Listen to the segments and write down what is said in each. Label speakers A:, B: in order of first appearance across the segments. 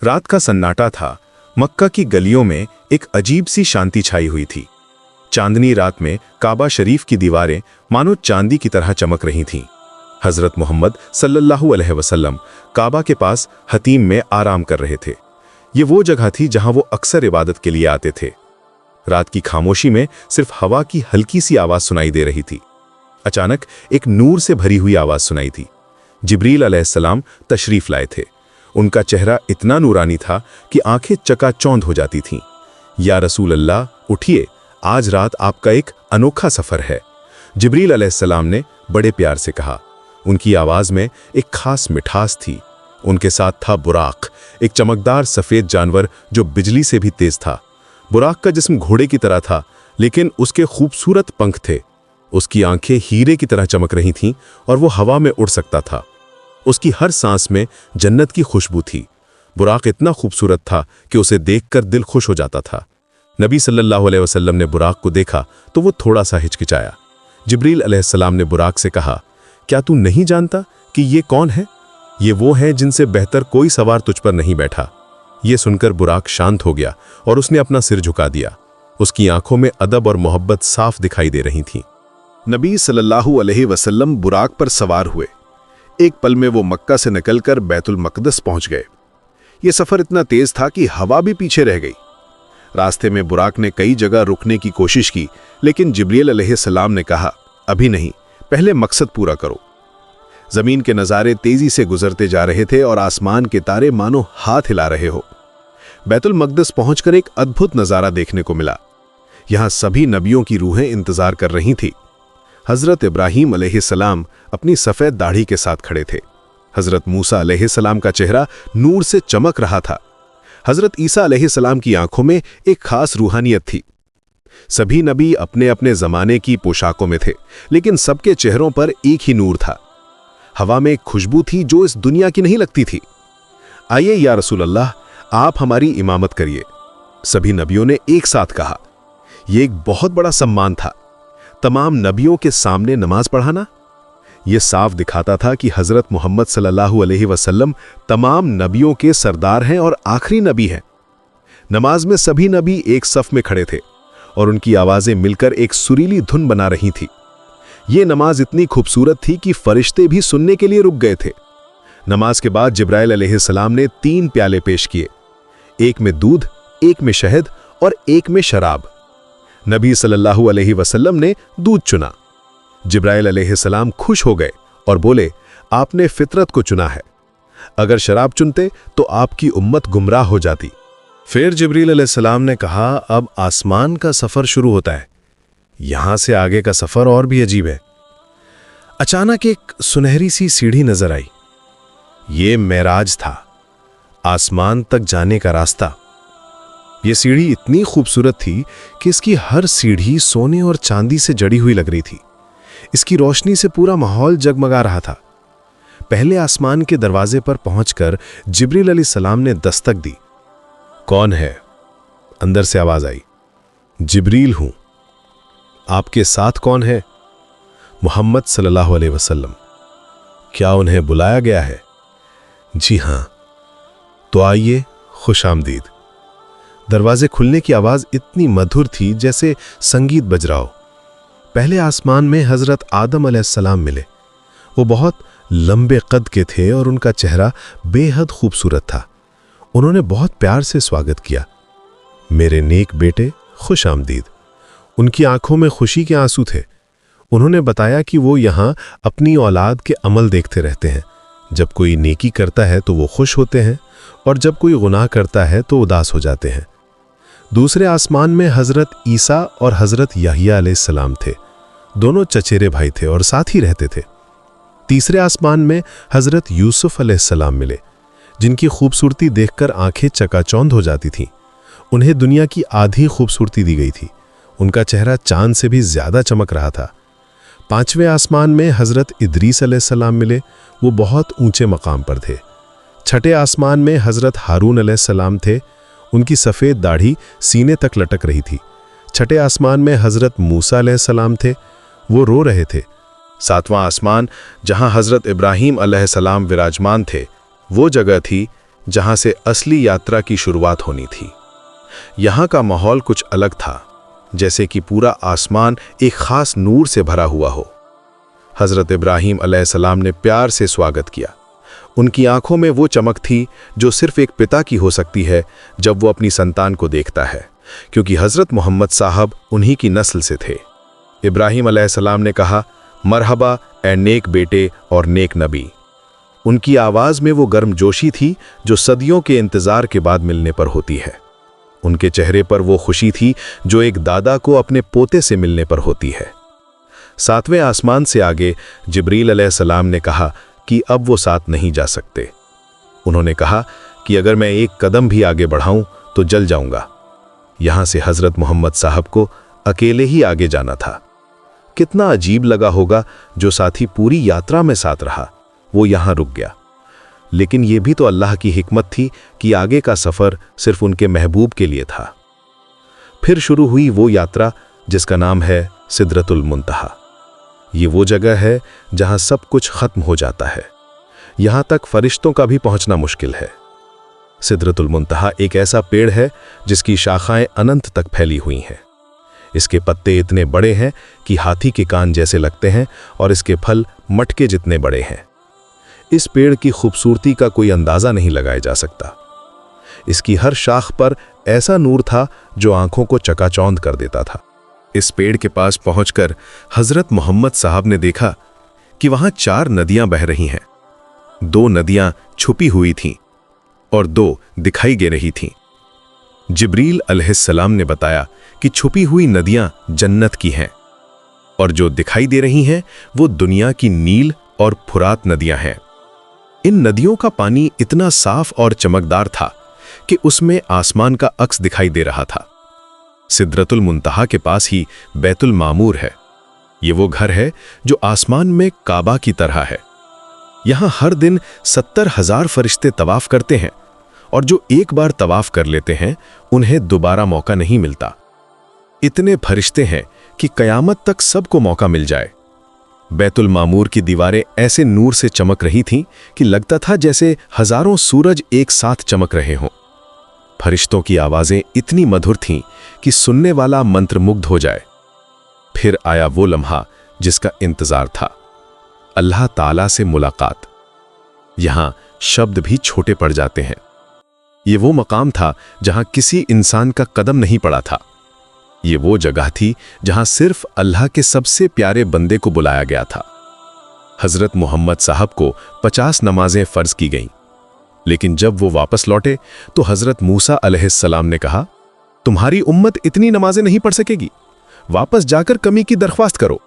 A: रात का सन्नाटा था। मक्का की गलियों में एक अजीब सी शांति छाई हुई थी। चांदनी रात में काबा शरीफ की दीवारें मानो चांदी की तरह चमक रही थीं। हजरत मोहम्मद सल्लल्लाहु अलैहि वसल्लम काबा के पास हतीम में आराम कर रहे थे। ये वो जगह थी जहां वो अक्सर इबादत के लिए आते थे। रात की खामोशी में सिर्फ हवा की हल्की सी आवाज सुनाई दे रही थी। अचानक एक नूर से भरी हुई आवाज सुनाई थी। जिब्रील अलैहिस्सलाम तशरीफ लाए थे। उनका चेहरा इतना नूरानी था कि आंखें चकाचौंध हो जाती थीं। या रसूल अल्लाह, उठिए, आज रात आपका एक अनोखा सफर है, जिब्रील अलैहिस्सलाम ने बड़े प्यार से कहा। उनकी आवाज में एक खास मिठास थी। उनके साथ था बुराक, एक चमकदार सफेद जानवर जो बिजली से भी तेज था। बुराक का जिस्म घोड़े की तरह था, लेकिन उसके खूबसूरत पंख थे। उसकी आंखें हीरे की तरह चमक रही थीं और वो हवा में उड़ सकता था। उसकी हर सांस में जन्नत की खुशबू थी। बुराक इतना खूबसूरत था कि उसे देखकर दिल खुश हो जाता था। नबी सल्लल्लाहु अलैहि वसल्लम ने बुराक को देखा तो वो थोड़ा सा हिचकिचाया। जिब्रील अलैहिस्सलाम ने बुराक से कहा, क्या तू नहीं जानता कि ये कौन है? ये वो है जिनसे बेहतर कोई सवार तुझ पर नहीं बैठा। ये सुनकर बुराक शांत हो गया और उसने अपना सिर झुका दिया। उसकी आंखों में अदब और मोहब्बत साफ दिखाई दे रही थी।
B: नबी सल्लल्लाहु अलैहि वसल्लम बुराक पर सवार हुए। एक पल में वो मक्का से निकलकर बैतुल मक़दस पहुंच गए। ये सफर इतना तेज था कि हवा भी पीछे रह गई। रास्ते में बुराक ने कई जगह रुकने की कोशिश की, लेकिन जिब्रील अलैहिस्सलाम ने कहा, अभी नहीं, पहले मकसद पूरा करो। जमीन के नज़ारे तेजी से गुजरते जा रहे थे और आसमान के तारे मानो हाथ हिला रहे हो। बैतुल मक़दस पहुंचकर एक अद्भुत नज़ारा देखने को मिला। यहां सभी नबियों की रूहें इंतजार कर रही थी। हजरत इब्राहीम अलैहिस्सलाम अपनी सफ़ेद दाढ़ी के साथ खड़े थे। हजरत मूसा अलैहिस्सलाम का चेहरा नूर से चमक रहा था। हजरत ईसा अलैहिस्सलाम की आंखों में एक खास रूहानियत थी। सभी नबी अपने अपने ज़माने की पोशाकों में थे, लेकिन सबके चेहरों पर एक ही नूर था। हवा में एक खुशबू थी जो इस दुनिया की नहीं लगती थी। आइए या रसूल अल्लाह, आप हमारी इमामत करिए, सभी नबियों ने एक साथ कहा। यह एक बहुत बड़ा सम्मान था। तमाम नबियों के सामने नमाज पढ़ाना, यह साफ दिखाता था कि हजरत मोहम्मद सल्लल्लाहु अलैहि वसल्लम तमाम नबियों के सरदार हैं और आखिरी नबी हैं। नमाज में सभी नबी एक सफ में खड़े थे और उनकी आवाजें मिलकर एक सुरीली धुन बना रही थी। ये नमाज इतनी खूबसूरत थी कि फरिश्ते भी सुनने के लिए रुक गए थे। नमाज के बाद जिब्राइल अलैहिस्सलाम ने 3 प्याले पेश किए, एक में दूध, एक में शहद और एक में शराब। नबी सल्लल्लाहु अलैहि वसल्लम ने दूध चुना। जिब्राइल अलैहिस्सलाम खुश हो गए और बोले, आपने फितरत को चुना है। अगर शराब चुनते तो आपकी उम्मत गुमराह हो जाती।
C: फिर जिब्रील अलैहिस्सलाम ने कहा, अब आसमान का सफर शुरू होता है। यहां से आगे का सफर और भी अजीब है। अचानक एक सुनहरी सी सीढ़ी नजर आई। ये मेराज था, आसमान तक जाने का रास्ता। यह सीढ़ी इतनी खूबसूरत थी कि इसकी हर सीढ़ी सोने और चांदी से जड़ी हुई लग रही थी। इसकी रोशनी से पूरा माहौल जगमगा रहा था। पहले आसमान के दरवाजे पर पहुंचकर जिब्रील अलैहिस्सलाम ने दस्तक दी। कौन है? अंदर से आवाज आई। जिब्रील हूं। आपके साथ कौन है? मोहम्मद सल्लल्लाहु अलैहि वसल्लम। क्या उन्हें बुलाया गया है? जी हां। तो आइए, खुश आमदीद। दरवाजे खुलने की आवाज इतनी मधुर थी जैसे संगीत बज रहा हो। पहले आसमान में हजरत आदम अलैहिस्सलाम मिले। वो बहुत लंबे कद के थे और उनका चेहरा बेहद खूबसूरत था। उन्होंने बहुत प्यार से स्वागत किया। मेरे नेक बेटे, खुश आमदीद। उनकी आंखों में खुशी के आंसू थे। उन्होंने बताया कि वो यहाँ अपनी औलाद के अमल देखते रहते हैं। जब कोई नेकी करता है तो वो खुश होते हैं और जब कोई गुनाह करता है तो उदास हो जाते हैं। दूसरे आसमान में हजरत ईसा और हजरत याहिया अलैहिस्सलाम थे। दोनों चचेरे भाई थे और साथ ही रहते थे। तीसरे आसमान में हजरत यूसुफ अलैहिस्सलाम मिले, जिनकी खूबसूरती देखकर आंखें चकाचौंध हो जाती थीं। उन्हें दुनिया की आधी खूबसूरती दी गई थी। उनका चेहरा चांद से भी ज्यादा चमक रहा था। पांचवें आसमान में हजरत इदरीस अलैहिस्सलाम मिले। वो बहुत ऊंचे मकाम पर थे। छठे आसमान में हजरत हारून अलैहिस्सलाम थे। उनकी सफ़ेद दाढ़ी सीने तक लटक रही थी। छठे आसमान में हजरत मूसा अलैहिस्सलाम थे। वो रो रहे थे। सातवां आसमान, जहां हजरत इब्राहीम अलैहिस्सलाम विराजमान थे, वो जगह थी
A: जहां से असली यात्रा की शुरुआत होनी थी। यहाँ का माहौल कुछ अलग था, जैसे कि पूरा आसमान एक खास नूर से भरा हुआ हो। हज़रत इब्राहीम अलैहिस्सलाम ने प्यार से स्वागत किया। उनकी आंखों में वो चमक थी जो सिर्फ एक पिता की हो सकती है जब वो अपनी संतान को देखता है, क्योंकि हज़रत मोहम्मद साहब उन्हीं की नस्ल से थे। इब्राहीम अलैहिस्सलाम ने कहा, मरहबा ए नेक बेटे और नेक नबी। उनकी आवाज़ में वो गर्मजोशी थी जो सदियों के इंतज़ार के बाद मिलने पर होती है। उनके चेहरे पर वो खुशी थी जो एक दादा को अपने पोते से मिलने पर होती है। सातवें आसमान से आगे जिब्रील अलैहिस्सलाम ने कहा कि अब वो साथ नहीं जा सकते। उन्होंने कहा कि अगर मैं एक कदम भी आगे बढ़ाऊं तो जल जाऊंगा। यहां से हज़रत मोहम्मद साहब को अकेले ही आगे जाना था। कितना अजीब लगा होगा जो साथी पूरी यात्रा में साथ रहा, वो यहां रुक गया। लेकिन यह भी तो अल्लाह की हिकमत थी कि आगे का सफ़र सिर्फ उनके महबूब के लिए था। फिर शुरू हुई वो यात्रा जिसका नाम है सिदरतुल मुंतहा। ये वो जगह है जहां सब कुछ खत्म हो जाता है। यहां तक फरिश्तों का भी पहुंचना मुश्किल है। सिदरतुल मुंतहा एक ऐसा पेड़ है जिसकी शाखाएं अनंत तक फैली हुई हैं। इसके पत्ते इतने बड़े हैं कि हाथी के कान जैसे लगते हैं और इसके फल मटके जितने बड़े हैं। इस पेड़ की खूबसूरती का कोई अंदाज़ा नहीं लगाया जा सकता। इसकी हर शाख पर ऐसा नूर था जो आंखों को चकाचौंध कर देता था। इस पेड़ के पास पहुंचकर हज़रत मोहम्मद साहब ने देखा कि वहां 4 नदियां बह रही हैं। 2 नदियां छुपी हुई थीं और 2 दिखाई दे रही थीं। जिब्रील अलैहिस्सलाम ने बताया कि छुपी हुई नदियां जन्नत की हैं और जो दिखाई दे रही हैं वो दुनिया की नील और फुरात नदियां हैं। इन नदियों का पानी इतना साफ और चमकदार था कि उसमें आसमान का अक्स दिखाई दे रहा था। सिदरतुल मुंतहा के पास ही बैतुल मामूर है। ये वो घर है जो आसमान में काबा की तरह है। यहां हर दिन 70,000 फरिश्ते तवाफ करते हैं और जो एक बार तवाफ कर लेते हैं उन्हें दोबारा मौका नहीं मिलता। इतने फरिश्ते हैं कि कयामत तक सबको मौका मिल जाए। बैतुल मामूर की दीवारें ऐसे नूर से चमक रही थीं कि लगता था जैसे हजारों सूरज एक साथ चमक रहे हों। फरिश्तों की आवाजें इतनी मधुर थीं कि सुनने वाला मंत्रमुग्ध हो जाए। फिर आया वो लम्हा जिसका इंतजार था, अल्लाह ताला से मुलाकात। यहां शब्द भी छोटे पड़ जाते हैं। ये वो मकाम था जहां किसी इंसान का कदम नहीं पड़ा था। ये वो जगह थी जहां सिर्फ अल्लाह के सबसे प्यारे बंदे को बुलाया गया था। हज़रत मोहम्मद साहब को 50 नमाजें फ़र्ज की गईं, लेकिन जब वो वापस लौटे तो हज़रत मूसा अलैहिस्सलाम ने कहा, तुम्हारी उम्मत इतनी नमाजें नहीं पढ़ सकेगी, वापस जाकर कमी की दरख्वास्त करो।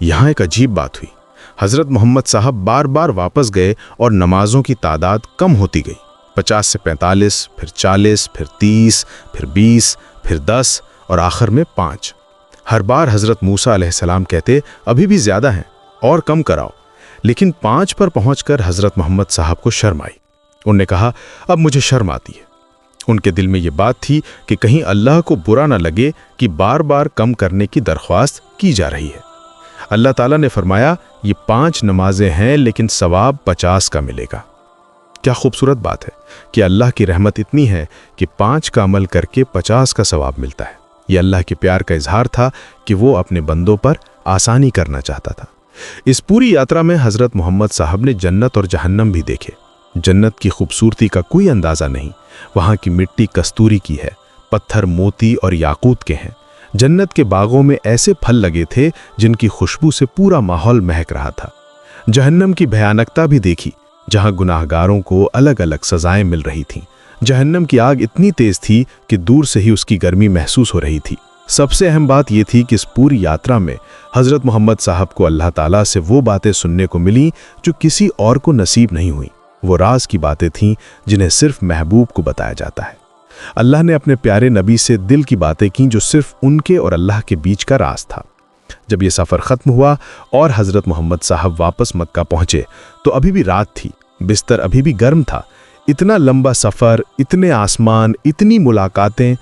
A: यहाँ एक अजीब बात हुई। हज़रत मोहम्मद साहब बार बार वापस गए और नमाजों की तादाद कम होती गई। 50 से 45, फिर 40, फिर 30, फिर 20, फिर 10 और आखिर में 5। हर बार हज़रत मूसा अलैहिस्सलाम कहते, अभी भी ज़्यादा हैं और कम कराओ। लेकिन 5 पर पहुंचकर हज़रत मोहम्मद साहब को शर्म आई। उन्होंने कहा, अब मुझे शर्म आती है। उनके दिल में ये बात थी कि कहीं अल्लाह को बुरा ना लगे कि बार बार कम करने की दरख्वास्त की जा रही है। अल्लाह ताला ने फरमाया, ये 5 नमाजें हैं लेकिन सवाब 50 का मिलेगा। क्या खूबसूरत बात है कि अल्लाह की रहमत इतनी है कि 5 का अमल करके 50 का सवाब मिलता है। ये अल्लाह के प्यार का इजहार था कि वो अपने बंदों पर आसानी करना चाहता था। इस पूरी यात्रा में हज़रत मोहम्मद साहब ने जन्नत और जहन्नम भी देखे। जन्नत की खूबसूरती का कोई अंदाज़ा नहीं। वहाँ की मिट्टी कस्तूरी की है, पत्थर मोती और याकूत के हैं। जन्नत के बागों में ऐसे फल लगे थे जिनकी खुशबू से पूरा माहौल महक रहा था। जहन्नम की भयानकता भी देखी, जहाँ गुनाहगारों को अलग अलग सजाएं मिल रही थीं। जहन्नम की आग इतनी तेज थी कि दूर से ही उसकी गर्मी महसूस हो रही थी। सबसे अहम बात यह थी कि इस पूरी यात्रा में हज़रत मोहम्मद साहब को अल्लाह ताला से वो बातें सुनने को मिली जो किसी और को नसीब नहीं हुई। वो राज की बातें थीं जिन्हें सिर्फ महबूब को बताया जाता है। अल्लाह ने अपने प्यारे नबी से दिल की बातें की जो सिर्फ उनके और अल्लाह के बीच का राज था। जब ये सफ़र ख़त्म हुआ और हज़रत मोहम्मद साहब वापस मक्का पहुँचे तो अभी भी रात थी, बिस्तर अभी भी गर्म था। इतना लंबा सफ़र, इतने आसमान, इतनी मुलाकातें